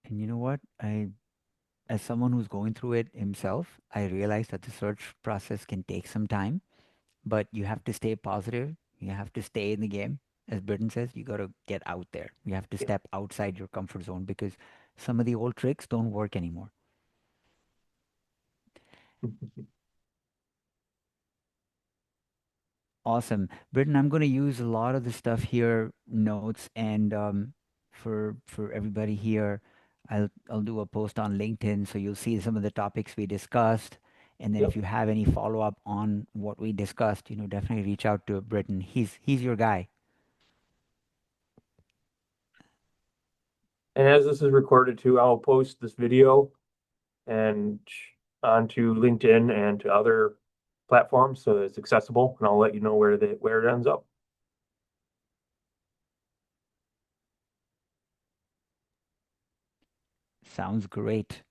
[SPEAKER 2] And you know what? As someone who's going through it himself, I realize that the search process can take some time, but you have to stay positive. You have to stay in the game. As Britton says, you got to get out there. You have to
[SPEAKER 1] Yeah.
[SPEAKER 2] step outside your comfort zone because some of the old tricks don't work anymore. Awesome. Britton, I'm going to use a lot of the stuff here, notes, and for everybody here, I'll do a post on LinkedIn so you'll see some of the topics we discussed. And then
[SPEAKER 1] Yep.
[SPEAKER 2] if you have any follow up on what we discussed, definitely reach out to Britton. He's your guy.
[SPEAKER 1] And as this is recorded too, I'll post this video and onto LinkedIn and to other platforms so that it's accessible, and I'll let you know where it ends up.
[SPEAKER 2] Sounds great.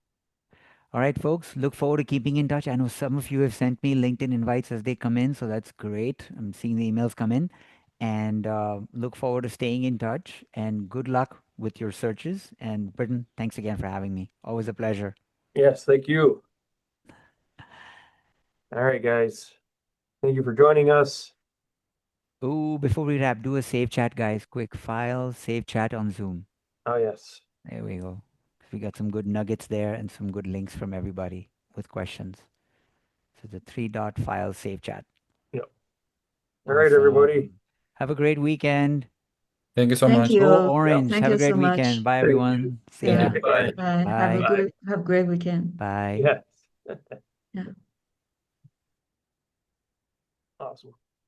[SPEAKER 2] All right, folks, look forward to keeping in touch. I know some of you have sent me LinkedIn invites as they come in, so that's great. I'm seeing the emails come in and look forward to staying in touch and good luck with your searches. And Britton, thanks again for having me. Always a pleasure.
[SPEAKER 1] Yes, thank you. All right, guys. Thank you for joining us.
[SPEAKER 2] Ooh, before we wrap, do a save chat, guys. Quick file, save chat on Zoom.
[SPEAKER 1] Oh, yes.
[SPEAKER 2] There we go. We got some good nuggets there and some good links from everybody with questions. So the 3-dot file, save chat.
[SPEAKER 1] Yep. All right, everybody.
[SPEAKER 2] Awesome. Have a great weekend.
[SPEAKER 4] Thank you so
[SPEAKER 5] Thank
[SPEAKER 4] much.
[SPEAKER 2] Go
[SPEAKER 5] you.
[SPEAKER 2] Orange.
[SPEAKER 5] Thank
[SPEAKER 2] Have a
[SPEAKER 5] you so
[SPEAKER 2] great
[SPEAKER 5] much.
[SPEAKER 2] weekend. Bye,
[SPEAKER 1] Thank you.
[SPEAKER 2] everyone. See
[SPEAKER 5] Yeah.
[SPEAKER 2] ya.
[SPEAKER 1] Bye.
[SPEAKER 5] Bye. Have a
[SPEAKER 2] Bye.
[SPEAKER 5] have a great weekend.
[SPEAKER 2] Bye.
[SPEAKER 1] Yes.
[SPEAKER 5] Yeah.
[SPEAKER 1] Awesome.